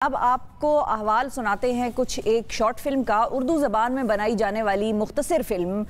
اب آپ کو احوال سناتے ہیں کچھ ایک شارٹ فلم کا۔ اردو زبان میں بنائی جانے والی مختصر فلم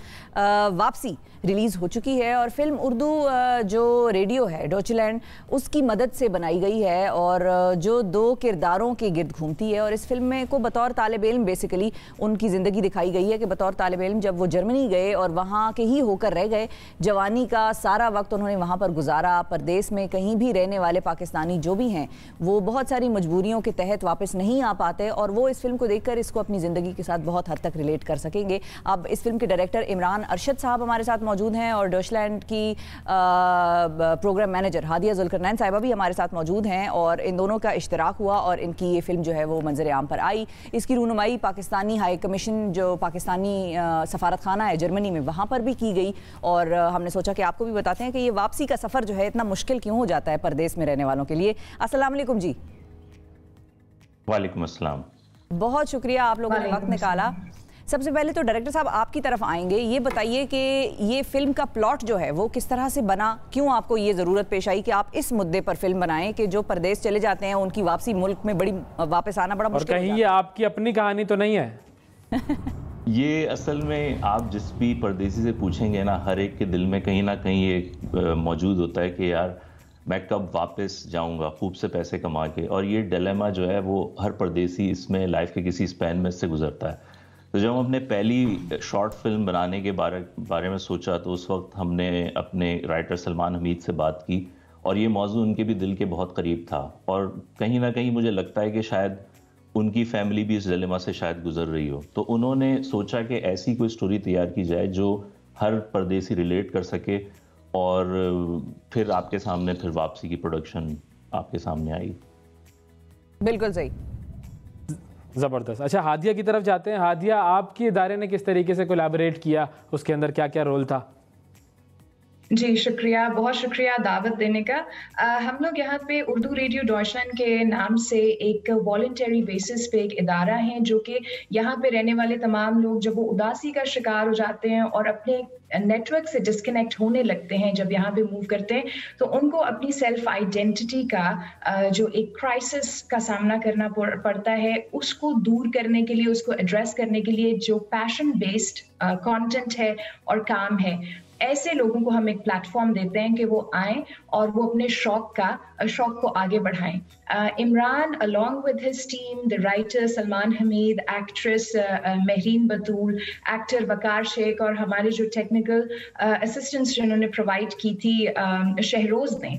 واپسی ریلیز ہو چکی ہے، اور فلم اردو جو ریڈیو ہے ڈوچ لینڈ اس کی مدد سے بنائی گئی ہے، اور جو دو کرداروں کے گرد گھومتی ہے۔ اور اس فلم میں کو بطور طالب علم بیسیکلی ان کی زندگی دکھائی گئی ہے کہ بطور طالب علم جب وہ جرمنی گئے اور وہاں کے ہی ہو کر رہ گئے، جوانی کا سارا وقت انہوں نے وہاں پر گزارا۔ پردیس میں کہیں بھی رہنے والے پاکستانی جو بھی ہیں وہ بہت ساری مجبوریوں کے تحت واپس نہیں آ پاتے، اور وہ اس فلم کو دیکھ کر اس کو اپنی زندگی کے ساتھ بہت حد تک ریلیٹ کر سکیں گے۔ اب اس فلم کے ڈائریکٹر عمران ارشد صاحب ہمارے ساتھ موجود ہیں، اور ڈوچ لینڈ کی پروگرام مینیجر ہادیہ ذوالقرنین صاحبہ بھی ہمارے ساتھ موجود ہیں، اور ان دونوں کا اشتراک ہوا اور ان کی یہ فلم جو ہے وہ منظر عام پر آئی۔ اس کی رونمائی پاکستانی ہائی کمیشن جو پاکستانی سفارت خانہ ہے جرمنی میں وہاں پر بھی کی گئی، اور ہم نے سوچا کہ آپ کو بھی بتاتے ہیں کہ یہ واپسی کا سفر جو ہے اتنا مشکل کیوں ہو جاتا ہے پردیس میں رہنے والوں کے لیے۔ السلام علیکم جی۔ وعلیکم السلام۔ بہت شکریہ آپ لوگوں نے وقت نکالا۔ سب سے پہلے تو ڈائریکٹر صاحب آپ کی طرف آئیں گے، یہ بتائیے کہ یہ فلم کا پلاٹ جو ہے وہ کس طرح سے بنا، کیوں آپ کو یہ ضرورت پیش آئی کہ آپ اس مدے پر فلم بنائیں کہ جو پردیس چلے جاتے ہیں ان کی واپسی ملک میں بڑی واپس آنا بڑا مشکل اور کہیں یہ آپ کی اپنی کہانی تو نہیں ہے؟ یہ اصل میں آپ جس بھی پردیسی سے پوچھیں گے نا، ہر ایک کے دل میں کہیں نہ کہیں یہ موجود ہوتا ہے کہ یار میں کب واپس جاؤں گا خوب سے پیسے کما کے، اور یہ ڈیلیما جو ہے وہ ہر پردیسی اس میں لائف کے کسی اسپین میں سے گزرتا ہے۔ تو جب ہم نے پہلی شارٹ فلم بنانے کے بارے میں سوچا تو اس وقت ہم نے اپنے رائٹر سلمان حمید سے بات کی، اور یہ موضوع ان کے بھی دل کے بہت قریب تھا، اور کہیں نہ کہیں مجھے لگتا ہے کہ شاید ان کی فیملی بھی اس ڈیلیما سے شاید گزر رہی ہو۔ تو انہوں نے سوچا کہ ایسی کوئی سٹوری تیار کی جائے جو ہر پردیسی ریلیٹ کر سکے، اور پھر آپ کے سامنے پھر واپسی کی پروڈکشن آپ کے سامنے آئی۔ بالکل صحیح، زبردست۔ اچھا ہادیہ کی طرف جاتے ہیں۔ ہادیہ، آپ کے ادارے نے کس طریقے سے کولیبریٹ کیا، اس کے اندر کیا کیا رول تھا؟ جی شکریہ، بہت شکریہ دعوت دینے کا۔ ہم لوگ یہاں پہ اردو ریڈیو ڈوچ لینڈ کے نام سے ایک والنٹری بیسس پہ ایک ادارہ ہے جو کہ یہاں پہ رہنے والے تمام لوگ جب وہ اداسی کا شکار ہو جاتے ہیں اور اپنے نیٹ ورک سے ڈسکنیکٹ ہونے لگتے ہیں، جب یہاں پہ موو کرتے ہیں تو ان کو اپنی سیلف آئیڈینٹی کا جو ایک کرائسس کا سامنا کرنا پڑتا ہے، اس کو دور کرنے کے لیے، اس کو ایڈریس کرنے کے لیے جو پیشن بیسڈ کانٹینٹ ہے اور کام ہے، ایسے لوگوں کو ہم ایک پلیٹ فارم دیتے ہیں کہ وہ آئیں اور وہ اپنے شوق کو آگے بڑھائیں۔ Imran along with his team, the writer Salman Hameed, actress Mehreen Batool, actor Waqar Sheikh, اور ہمارے جو ٹیکنیکل اسسٹنٹس جنہوں نے پرووائڈ کی تھی شہروز نے،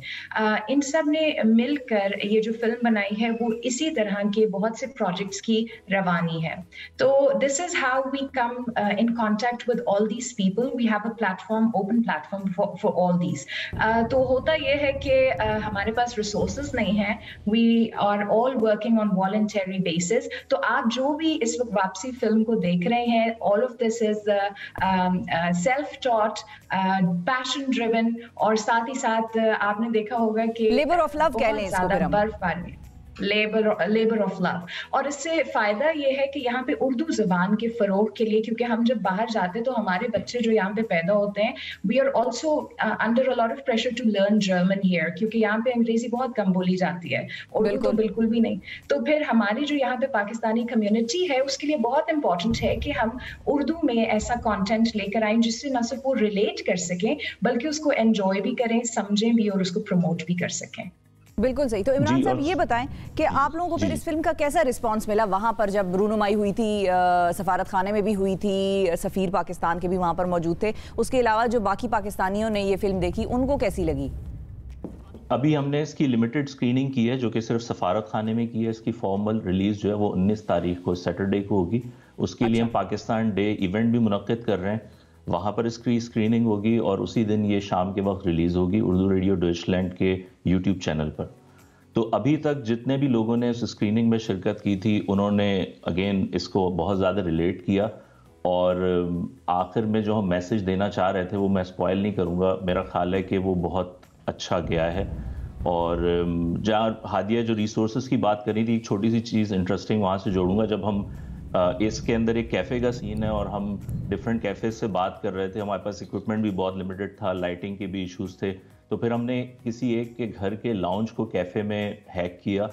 ان سب نے مل کر یہ جو فلم بنائی ہے وہ اسی طرح کے بہت سے پروجیکٹس کی روانی ہے۔ تو this is how we come in contact with all these people. We have a platform, open platform for all these. تو ہوتا یہ ہے کہ ہمارے پاس ریسورسز نہیں ہیں، we are all working on voluntary basis. تو آپ جو بھی اس وقت واپسی فلم کو دیکھ رہے ہیں، all of this is self-taught, passion driven، اور ساتھ ہی ساتھ آپ نے دیکھا ہوگا کہ لیبر آف لو کہہ لیں اس کو پھر ہم، برف باری، لیبر آف لو۔ اور اس سے فائدہ یہ ہے کہ یہاں پہ اردو زبان کے فروغ کے لیے، کیونکہ ہم جب باہر جاتے ہیں تو ہمارے بچے جو یہاں پہ پیدا ہوتے ہیں، we are also under a lot of pressure to learn German here, کیونکہ یہاں پہ انگریزی بہت کم بولی جاتی ہے، اردو تو بالکل بھی نہیں۔ تو پھر ہماری جو یہاں پہ پاکستانی کمیونٹی ہے اس کے لیے بہت امپورٹنٹ ہے کہ ہم اردو میں ایسا کانٹینٹ لے کر آئیں جس سے نہ صرف وہ ریلیٹ کر سکیں بلکہ اس کو انجوائے بھی کریں، سمجھیں بھی، اور اس کو پروموٹ بھی کر سکیں۔ بالکل صحیح۔ تو عمران صاحب یہ بتائیں کہ آپ لوگوں کو پھر اس فلم کا کیسا رسپانس ملا وہاں پر جب رونمائی ہوئی تھی؟ سفارت خانے میں بھی ہوئی تھی، سفیر پاکستان کے بھی وہاں پر موجود تھے، اس کے علاوہ جو باقی پاکستانیوں نے یہ فلم دیکھی ان کو کیسی لگی؟ ابھی ہم نے اس کی لمیٹڈ سکریننگ کی ہے جو کہ صرف سفارت خانے میں کی ہے۔ اس کی فارمل ریلیز جو ہے وہ 19 تاریخ کو سیٹرڈے کو ہوگی۔ اس کے لیے ہم پاکستان ڈے ایونٹ بھی منعقد کر رہے ہیں، وہاں پر اس کی اسکریننگ ہوگی، اور اسی دن یہ شام کے وقت ریلیز ہوگی اردو ریڈیو ڈوچ لینڈ کے یوٹیوب چینل پر۔ تو ابھی تک جتنے بھی لوگوں نے اس اسکریننگ میں شرکت کی تھی انہوں نے اگین اس کو بہت زیادہ ریلیٹ کیا، اور آخر میں جو ہم میسج دینا چاہ رہے تھے وہ میں اسپوائل نہیں کروں گا، میرا خیال ہے کہ وہ بہت اچھا گیا ہے۔ اور جہاں ہادیہ جو ریسورسز کی بات کری تھی، ایک چھوٹی سی چیز انٹرسٹنگ وہاں سے جوڑوں گا، جب ہم اس کے اندر ایک کیفے کا سین ہے اور ہم ڈفرینٹ کیفے سے بات کر رہے تھے، ہمارے پاس ایکوپمنٹ بھی بہت لمیٹڈ تھا، لائٹنگ کے بھی ایشوز تھے، تو پھر ہم نے کسی ایک کے گھر کے لاؤنج کو کیفے میں ہیک کیا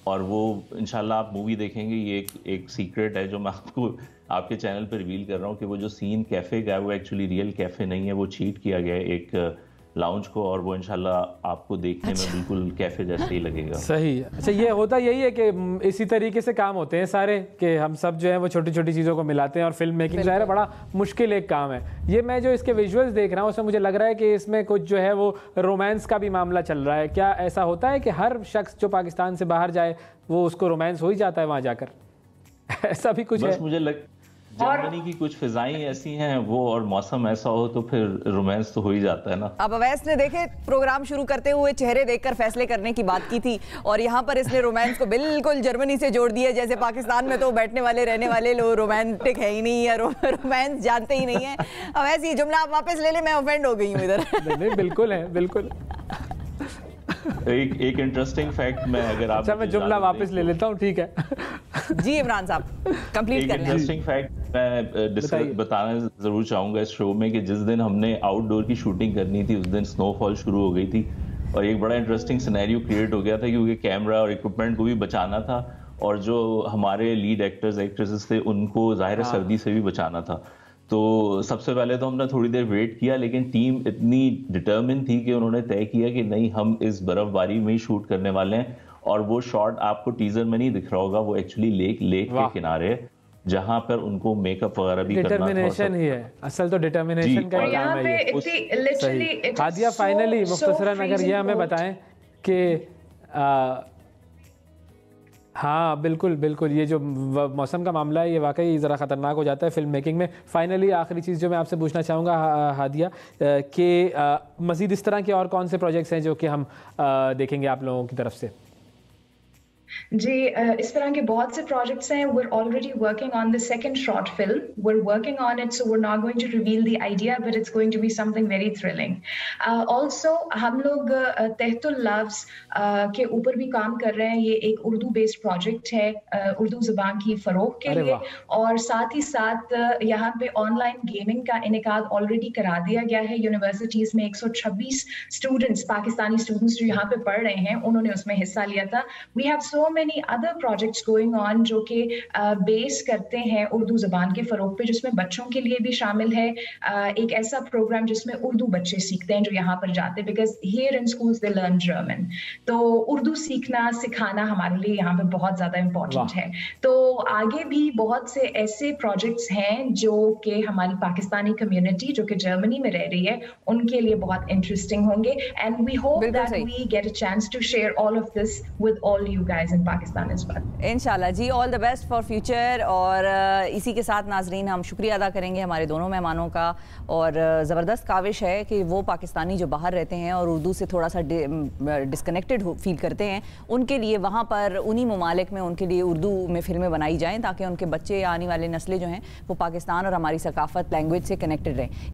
اور وہ انشاءاللہ آپ مووی دیکھیں گے. یہ ایک سیکرٹ ہے جو میں آپ کو آپ کے چینل پہ ریویل کر رہا ہوں کہ وہ جو سین کیفے کا ہے وہ ایکچولی ریئل کیفے نہیں ہے, وہ چیٹ کیا گیا ہے ایک لاؤنج کو, اور وہ انشاءاللہ آپ کو دیکھنے میں بالکل کیفے جیسے ہی لگے گا. صحیح. اچھا یہ ہوتا یہی ہے کہ اسی طریقے سے کام ہوتے ہیں سارے, کہ ہم سب جو ہے وہ چھوٹی چھوٹی چیزوں کو ملاتے ہیں, اور فلم میکنگ ظاہر ہے بڑا مشکل ایک کام ہے. یہ میں جو اس کے ویژولز دیکھ رہا ہوں اس میں مجھے لگ رہا ہے کہ اس میں کچھ جو ہے وہ رومانس کا بھی معاملہ چل رہا ہے. کیا ایسا ہوتا ہے کہ ہر شخص جو پاکستان سے باہر جائے وہ اس کو رومانس ہو ہی جاتا ہے وہاں جا کر؟ ایسا بھی کچھ ہے؟ بس مجھے جرمنی کی کچھ فضائیں ایسی ہیں وہ, اور موسم ایسا ہو تو پھر رومانس تو ہو ہی جاتا ہے نا. اب اویس نے دیکھے پروگرام شروع کرتے ہوئے چہرے دیکھ کر فیصلے کرنے کی بات کی تھی, اور یہاں پر اس نے رومانس کو بالکل جرمنی سے جوڑ دیا, جیسے پاکستان میں تو بیٹھنے والے رہنے والے لوگ رومانٹک ہے ہی نہیں, یا رومانس جانتے ہی نہیں ہیں. اویس یہ جملہ آپ واپس لے لیں, میں اوفینڈ ہو گئی ہوں ادھر. نہیں بالکل ہے, بالکل. ایک انٹرسٹنگ فیکٹ میں اگر آپ, اچھا میں جملہ واپس لے لیتا ہوں, ٹھیک ہے. جی عمران صاحب کمپلیٹ کر لیں. انٹرسٹنگ فیکٹ میں بتانا ضرور چاہوں گا اس شو میں, کہ جس دن ہم نے آؤٹ ڈور کی شوٹنگ کرنی تھی اس دن سنو فال شروع ہو گئی تھی, اور ایک بڑا انٹرسٹنگ سینیریو کریٹ ہو گیا تھا کیونکہ کیمرہ اور اکوپمنٹ کو بھی بچانا تھا, اور جو ہمارے لیڈ ایکٹرز ایکٹریسز تھے ان کو ظاہر سردی سے بھی بچانا تھا. تو سب سے پہلے تو ہم نے تھوڑی دیر ویٹ کیا, لیکن ٹیم اتنی ڈٹرمن تھی کہ انہوں نے طے کیا کہ نہیں ہم اس برف باری میں ہی شوٹ کرنے والے ہیں. اور وہ شاٹ آپ کو ٹیزر میں نہیں دکھ رہا ہوگا, وہ ایکچولی لیک کے کنارے جہاں پر ان کو میک اپ وغیرہ بھی کرنا تھا. ڈٹرمنیشن ہی ہے اصل, تو ڈٹرمنیشن کا کام ہے یہ. ہادیہ فائنلی مختصراً اگر یہ ہمیں بتائیں کہ ہاں بالکل بالکل, یہ جو موسم کا معاملہ ہے یہ واقعی ذرا خطرناک ہو جاتا ہے فلم میکنگ میں. فائنلی آخری چیز جو میں آپ سے پوچھنا چاہوں گا ہادیہ, کہ مزید اس طرح کے اور کون سے پروجیکٹس ہیں جو کہ ہم دیکھیں گے آپ لوگوں کی طرف سے؟ جی اس طرح کے بہت سے پروجیکٹس ہیں. we're already working on the second short film. we're working on it, so we're not going to reveal the idea, but it's going to be something very thrilling. Also ہم لوگ تحت اللفظ کے اوپر بھی کام کر رہے ہیں. یہ ایک اردو بیسڈ پروجیکٹ ہے اردو زبان کی فروغ کے لیے, اور ساتھ ہی ساتھ یہاں پہ آن لائن گیمنگ کا انعقاد آلریڈی کرا دیا گیا ہے. یونیورسٹیز میں 126 اسٹوڈنٹس, پاکستانی اسٹوڈنٹس جو یہاں پہ پڑھ رہے ہیں, انہوں نے اس میں حصہ لیا تھا. we have so many other projects going on جو کہ بیس کرتے ہیں اردو زبان کے فروغ پہ, جس میں بچوں کے لیے بھی شامل ہے ایک ایسا پروگرام جس میں اردو بچے سیکھتے ہیں جو یہاں پر جاتے ہیں, because here in schools they learn German. تو اردو سیکھنا سکھانا ہمارے لیے یہاں پہ بہت زیادہ امپورٹنٹ ہے. تو آگے بھی بہت سے ایسے پروجیکٹس ہیں جو کہ ہماری پاکستانی کمیونٹی جو کہ جرمنی میں رہ رہی ہے ان کے لیے بہت انٹرسٹنگ ہوں گے, and we hope that we get a chance to share all of this with all you guys in Pakistan اس بات. انشاءاللہ جی, آل دا بیسٹ فار فیوچر. اور اسی کے ساتھ ناظرین ہم شکریہ ادا کریں گے ہمارے دونوں مہمانوں کا, اور زبردست کاوش ہے کہ وہ پاکستانی جو باہر رہتے ہیں اور اردو سے تھوڑا سا ڈسکنیکٹڈ فیل کرتے ہیں, ان کے لیے وہاں پر انہی ممالک میں ان کے لیے اردو میں فلمیں بنائی جائیں تاکہ ان کے بچے, آنے والے نسلیں جو ہیں وہ پاکستان اور ہماری ثقافت لینگویج سے کنیکٹڈ رہیں.